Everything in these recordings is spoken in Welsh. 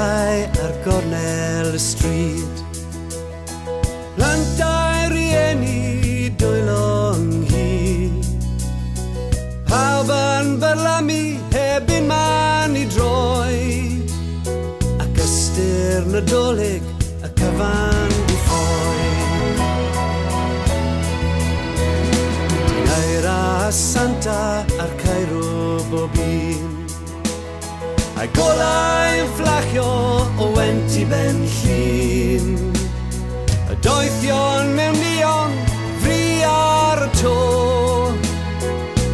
golau ar gornel y stryd. Plantau rieni dwylo nghi, pawb yn fyrlamu heb un man i droi, ac ystyr nadolig y cyfan di ffoi. Naira Santa ar Cairo bob un, a'i golau'n fflachio o went i ben llun. Y doethion mewn neon fri ar y to,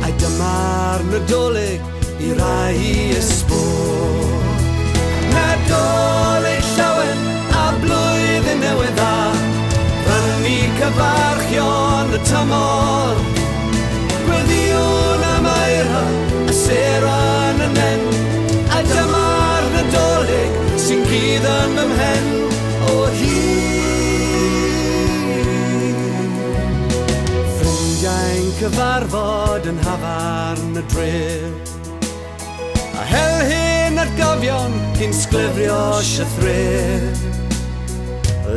a'i dyma'r nadolig i rai ysbor. Nadolig llawen a blwyddyn newydd dda, rhannu cyfarchion y tymor. Gweddiwn am eira a seran y nen, a dyma'r nadolig sy'n gyddan fy mhen o hyd. Ffrindiau'n cyfarfod yn hafarn y dref, a hel hyn atgofion cyn sglifrio sythref.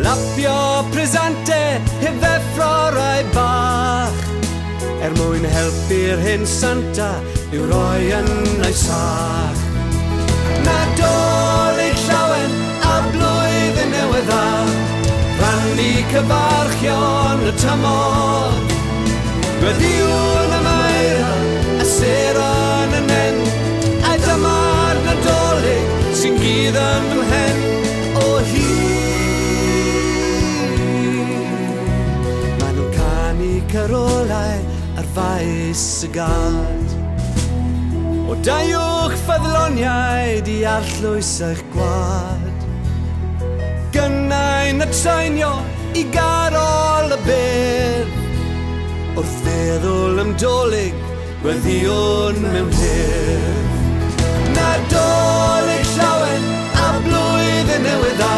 Lapio presante heb ddeffro'r ai bach, mwyn helpu'r hyn Santa i'w roi yn ei sach. Nadolig llawen a blwyddyn newydd dda, rhannu cyfarchion y tymor. Gweddiwn am eira a seran y nen, a dyma'r nadolig sy'n gyddan fy mhen o hyd. Maen nhw'n canu carolau ar faes y gad, o daiwch ffyddloniau di arllwys eich gwad. Gynnau na treinio i garol y bedd, wrth feddwl ymdolig gweddiwn mewn hedd. Nadolig llawen a blwyddyn newydd dda,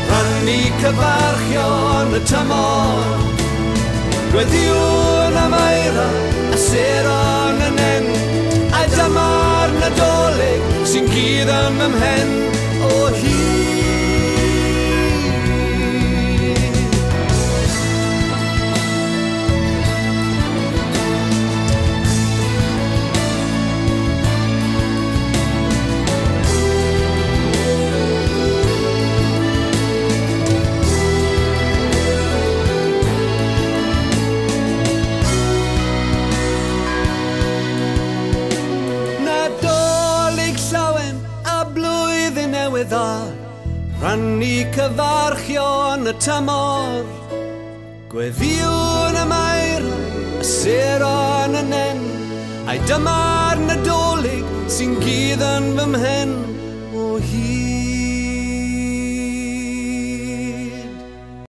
rhannu cyfarchion y tymor. Gweddiwn am eira a seran y nen, a dyma'r nadolig sy'n gyddan fy mhen o hyd. Rhannu cyfarchion y tymor. Gweddiwn am eira a seran y nen, a'i dyma'r nadolig sy'n gyddan fy mhen o hyd.